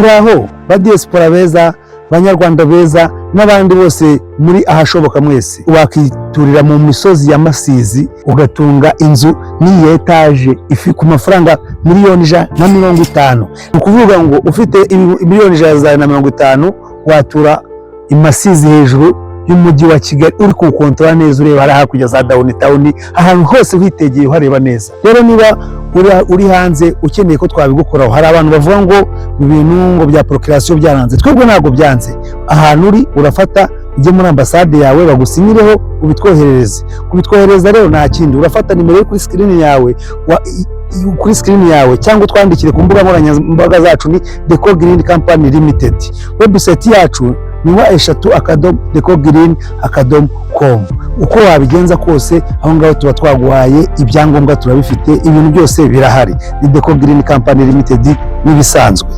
muraho ba diaspora beza, banyarwanda beza n'abandi bose muri ahashoboka mwese. Wakiturira mu misozi ya Masizi ugatunga inzu ni etaje ifi ku mafaranga miliyoni 150. Ukuvuga ngo ufite miliyoni 150 watura imasizi hejuru y'umujyi wa Kigali uri ku kontora neza, ureba hari hakurya za downtown, ahantu hose witegeye uhareba neza. Rero niba uri hanze ukeneye ko twabigukoraho, hari abantu bavuga ngo ibintu ngo bya procreation byaranze. Twebwe ntabwo byanze. Ahantu uri urafata ujye muri ambassade yawe bagusinyireho ubitwoherereze. Kubitwohereza rero nta kindi, urafata nimero yo kuri screen yawe cyangwa twandikire ku mbuga nkoranyambaga zacu ni Deco Green Company Limited. Website yacu ni wa@decogreen.com. Uko wabigenza kose aho ngaho tuba twaguhaye ibyangombwa, turabifite, ibintu byose birahari. Ni Deco Green Company Limited nibisanzwe.